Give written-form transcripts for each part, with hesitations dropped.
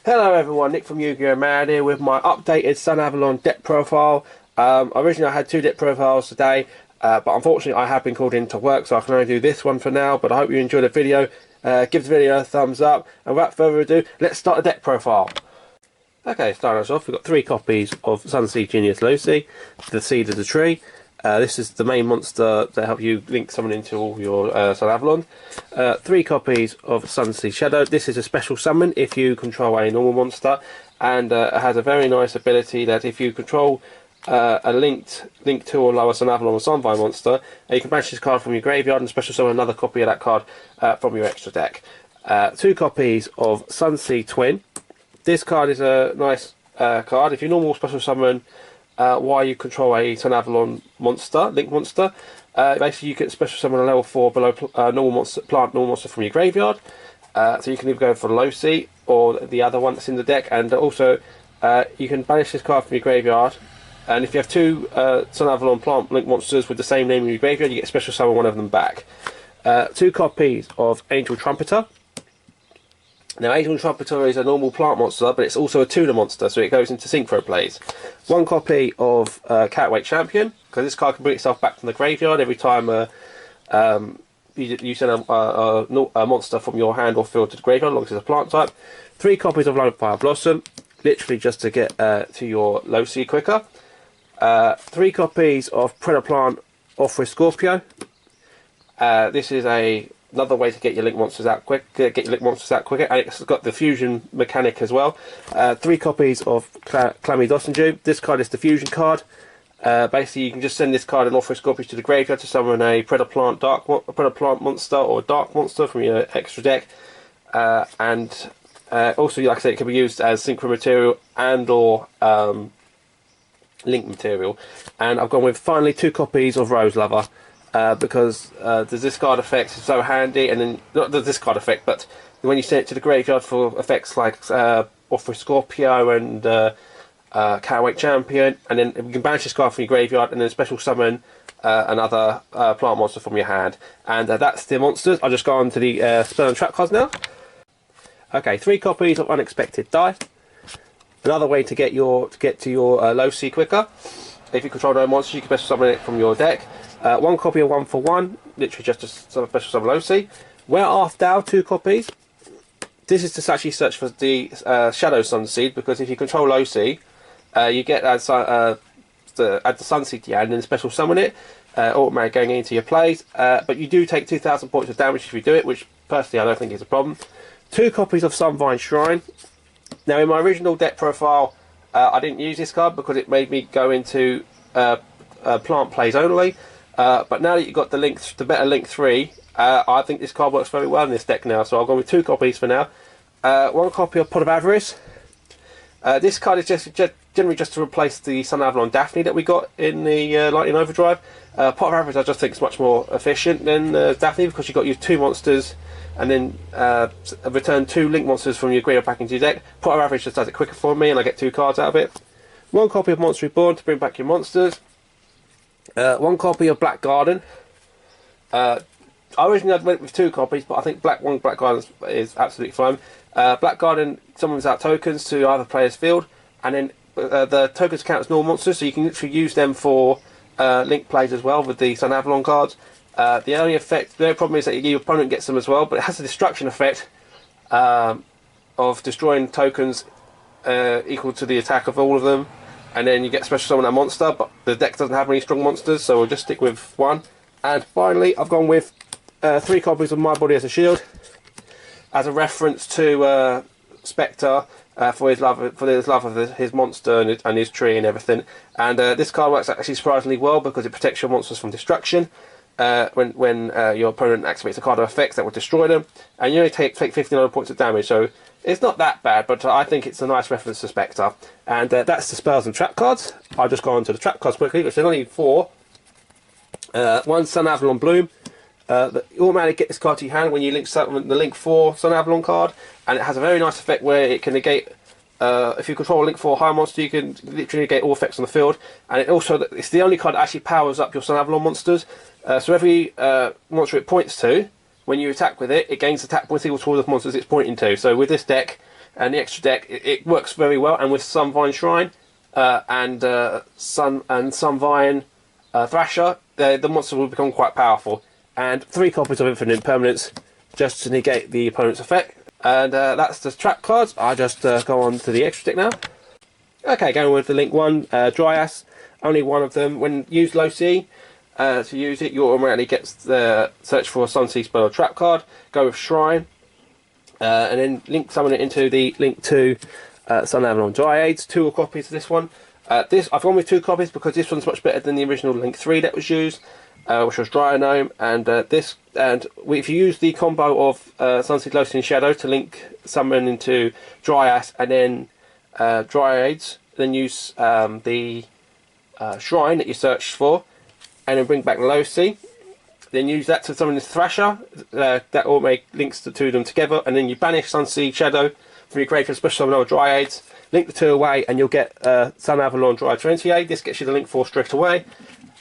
Hello everyone, Nick from Yu-Gi-Oh! Mad here with my updated Sunavalon deck profile. Originally I had two deck profiles today, but unfortunately I have been called into work, so I can only do this one for now, but I hope you enjoyed the video. Give the video a thumbs up, and without further ado, let's start the deck profile. Okay, starting us off, we've got 3 copies of Sunseed Genius Lucy, the Seed of the Tree. This is the main monster to help you link someone into all your Sunavalon. 3 copies of Sunseed Shadow. This is a special summon if you control a normal monster, and it has a very nice ability that if you control a link 2 or lower Sunavalon or Sunvine monster, you can banish this card from your graveyard and special summon another copy of that card from your extra deck. 2 copies of Sunseed Twin. This card is a nice card. If you normal special summon while you control a Sunavalon monster, link monster, basically you can special summon a level 4 below normal monster from your graveyard. So you can either go for Lucy or the other one that's in the deck, and also you can banish this card from your graveyard. And if you have 2 Sunavalon plant link monsters with the same name in your graveyard, you get special summon one of them back. 2 copies of Angel Trumpeter. Now, Angel Trumpeter is a normal plant monster, but it's also a tuner monster, so it goes into synchro plays. 1 copy of Catweight Champion, because this card can bring itself back from the graveyard every time you send a monster from your hand or field to the graveyard, as long as it's a plant type. 3 copies of Lone-Fire Blossom, literally just to get to your Lucy quicker. 3 copies of Predaplant off with Scorpio. This is another way to get your link monsters out quicker, and it's got the fusion mechanic as well. 3 copies of Clammy Dossenju. This card is the fusion card. Basically, you can just send this card and offer Scorpius to the graveyard to summon a Predaplant monster or Dark monster from your extra deck. And also, like I said, it can be used as synchro material and or link material. And I've gone with finally 2 copies of Rose Lover. Because the discard effect is so handy, and then not the discard effect, but when you send it to the graveyard for effects like offer Scorpio and Catweight Champion, and then you can banish this card from your graveyard and then special summon another plant monster from your hand. And that's the monsters. I'll just go on to the spell and trap cards now. Okay, 3 copies of Unexpected Die. Another way to get to your Lucy quicker. If you control no monsters, you can special summon it from your deck. 1 copy of 1 for 1, literally just a special summon Lucy. Where Art Thou, 2 copies. This is to actually search for the Shadow Sunseed, because if you control Lucy, you get add the Sunseed to your hand and then special summon it, automatically going into your plays. But you do take 2,000 points of damage if you do it, which personally I don't think is a problem. 2 copies of Sunvine Shrine. Now, in my original deck profile, I didn't use this card because it made me go into plant plays only. But now that you've got the better Link 3, I think this card works very well in this deck now. So I'll go with 2 copies for now. 1 copy of Pot of Avarice. This card is generally just to replace the Sunavalon Daphne that we got in the Lightning Overdrive. Pot of Avarice I just think is much more efficient than Daphne, because you've got your 2 monsters and then return 2 link monsters from your graveyard back into your deck. Pot of Avarice just does it quicker for me, and I get 2 cards out of it. 1 copy of Monster Reborn to bring back your monsters. 1 copy of Black Garden. I originally went with 2 copies, but I think Black Garden is absolutely fine. Black Garden summons out tokens to either player's field, and then the tokens count as normal monsters, so you can literally use them for link plays as well with the Sunavalon cards. The only problem is that your opponent gets them as well, but it has a destruction effect of destroying tokens equal to the attack of all of them. And then you get special summon a monster, but the deck doesn't have any strong monsters, so we'll just stick with 1. And finally, I've gone with 3 copies of My Body as a Shield, as a reference to Spectre for his love of his monster and his tree and everything. And this card works actually surprisingly well because it protects your monsters from destruction. When your opponent activates a card of effects that will destroy them, and you only take 59 points of damage, so it's not that bad, but I think it's a nice reference to Spectre. And that's the spells and trap cards. I'll just go on to the trap cards quickly, which there's only 4. 1 Sunavalon Bloom. You automatically get this card to your hand when you link the Link 4 Sunavalon card, and it has a very nice effect where it can negate. If you control a Link 4 high monster, you can literally negate all effects on the field, and it's the only card that actually powers up your Sunavalon monsters. So every monster it points to, when you attack with it, it gains attack points equal to all the monsters it's pointing to. So with this deck, And the extra deck, it works very well. And with Sunvine Shrine and Sunvine Thrasher, the monster will become quite powerful. And 3 copies of Infinite Impermanence just to negate the opponent's effect. And that's the trap cards. I'll just go on to the extra deck now. Okay, going with the Link 1, Dryas. Only one of them. When used low C, to use it, you automatically get the search for a Sunseed spell or trap card. Go with Shrine. And then link summon it into the Link 2 Sunavalon Dryades. 2 copies of this one. This I've gone with 2 copies because this one's much better than the original Link 3 that was used, which was Dryanome. And if you use the combo of Sunseed, Low C, and Shadow to link summon into Dryas and then Dryades, then use the Shrine that you searched for, and then bring back Low C. Then use that to summon this Thrasher. That all make links the 2 of them together, and then you banish Sunseed Shadow from your graveyard, special summon other Dryades. Link the 2 away, and you'll get Sunavalon Dryad 28. This gets you the Link 4 straight away.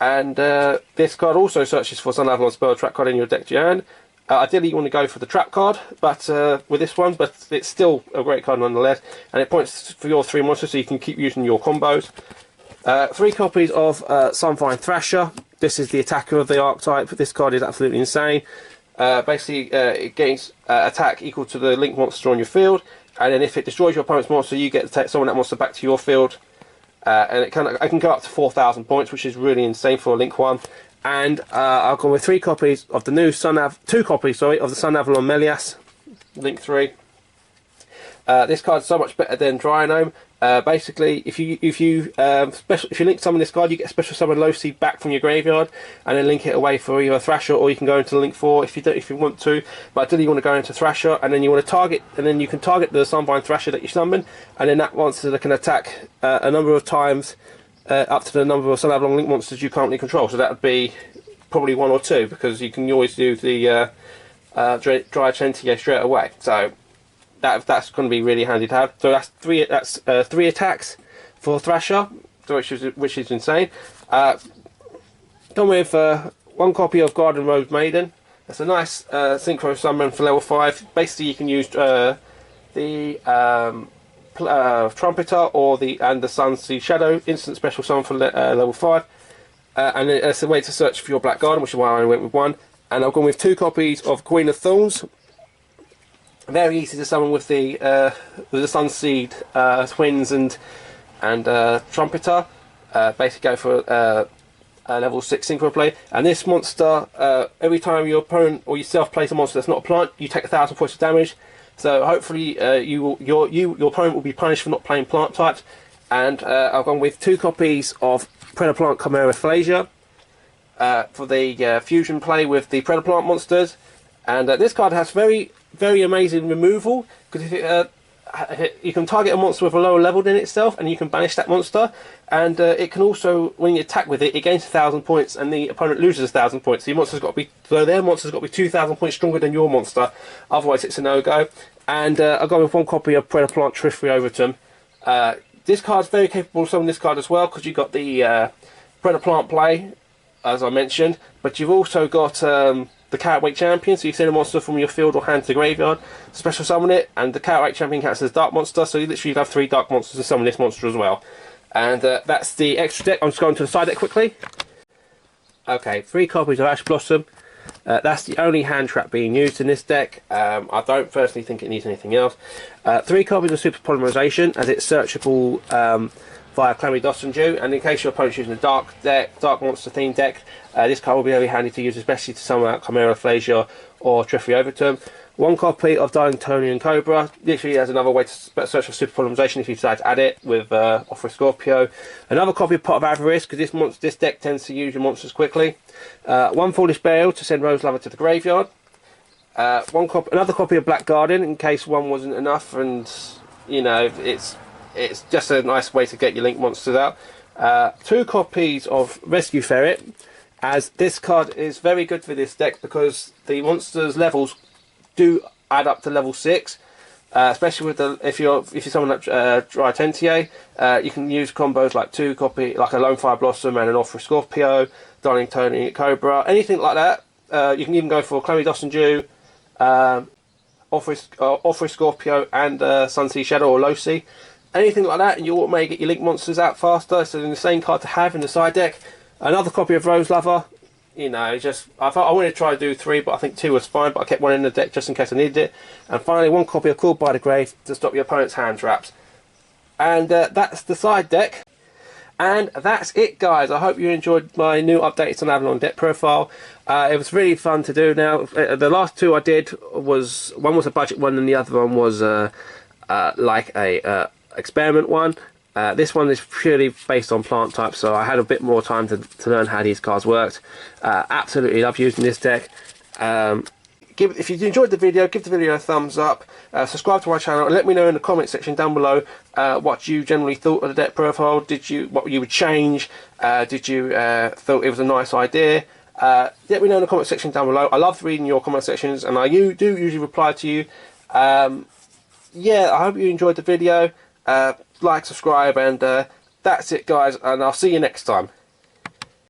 And this card also searches for Sunavalon spell trap card in your deck to your hand. Ideally, you want to go for the trap card, but with this one, but it's still a great card nonetheless. And it points for your 3 monsters, so you can keep using your combos. 3 copies of Sunvine Thrasher. This is the attacker of the archetype. This card is absolutely insane. Basically, it gains attack equal to the link monster on your field, and then if it destroys your opponent's monster, you get to take summon that monster back to your field. And it can go up to 4,000 points, which is really insane for a Link 1. And I've gone with 3 copies of the new 2 copies, sorry, of the Sunavalon Melias, Link 3. This card's so much better than Dryanome. Basically, if you link summon this card, you get special summon Low C back from your graveyard, and then link it away for either Thrasher, or you can go into Link 4 if you want to. But ideally, you want to go into Thrasher, and then you want to target, and then you can target the Sunvine Thrasher that you summon, and then that monster that can attack a number of times up to the number of Sunavalon Link monsters you currently control. So that would be probably 1 or 2, because you can always do the Dryad 28 straight away. So that's going to be really handy to have. So that's 3 attacks for Thrasher, which is insane. Done with 1 copy of Garden Rose Maiden. That's a nice synchro summon for level 5. Basically, you can use the Trumpeter or the Sunseed Shadow instant special summon for level 5. And it's a way to search for your Black Garden, which is why I went with 1. And I've gone with 2 copies of Queen of Thorns. Very easy to summon with the Sunseed Twins and Trumpeter. Basically go for a level 6 synchro play. And this monster, every time your opponent or yourself plays a monster that's not a plant, you take 1,000 points of damage. So hopefully your opponent will be punished for not playing plant types. And I've gone with 2 copies of Predaplant Chimera Phlasia for the fusion play with the Predaplant monsters. And this card has very amazing removal, because you can target a monster with a lower level than itself, and you can banish that monster. And it can also, when you attack with it, it gains 1,000 points, and the opponent loses 1,000 points. So your monster's got to be, their monster's got to be 2,000 points stronger than your monster. Otherwise, it's a no-go. And I've gone with 1 copy of Predaplant Trifree Overton. This card's very capable of summoning this card as well, because you've got the Predaplant play, as I mentioned, but you've also got the Carrot Champion, so you send a monster from your field or hand to the graveyard, special summon it, and the Carrot Champion counts as Dark Monster, so you literally have 3 Dark Monsters to summon this monster as well. And that's the extra deck. I'm just going to the side deck quickly. Okay, 3 copies of Ash Blossom. That's the only hand trap being used in this deck. I don't personally think it needs anything else. 3 copies of Super Polymerization, as it's searchable via Clammy Dossendew, and in case your opponent's using a dark monster themed deck, this card will be very handy to use, especially to summon out Chimera Phlasia or Trifree Overton. 1 copy of Darlingtonian Cobra, literally as another way to search for Super Polymerization if you decide to add it with Offer Scorpio. Another copy of Pot of Avarice, because this deck tends to use your monsters quickly. 1 Foolish Bale to send Rose Lover to the graveyard. Another copy of Black Garden in case 1 wasn't enough, and you know it's just a nice way to get your Link monsters out. 2 copies of Rescue Ferret, as this card is very good for this deck because the monsters' levels do add up to level 6, especially with if you summon up Dryad Tentier, you can use combos like 2 copy, like a Lone Fire Blossom and an Offer Scorpio, Darlingtonian Cobra, anything like that. You can even go for Chloe Dossendew, Off-Road Scorpio and Sunsea Shadow or Low Sea. Anything like that, and you may get your Link monsters out faster. So, in the same card to have in the side deck. Another copy of Rose Lover. You know, just I thought I wanted to try to do 3, but I think 2 was fine. But I kept one in the deck just in case I needed it. And finally, one copy of Called by the Grave to stop your opponent's hand traps. And that's the side deck. And that's it, guys. I hope you enjoyed my new updated Sunavalon deck profile. It was really fun to do. Now, the last 2 I did was, one was a budget one, and the other one was like a experiment one. This one is purely based on plant type, so I had a bit more time to learn how these cards worked. Absolutely love using this deck. If you enjoyed the video, give the video a thumbs up, subscribe to my channel, and let me know in the comment section down below what you generally thought of the deck profile. What you would change? Did you thought it was a nice idea? Let me know in the comment section down below. I love reading your comment sections, and I do usually reply to you. Yeah, I hope you enjoyed the video. Like, subscribe, and that's it, guys, and I'll see you next time.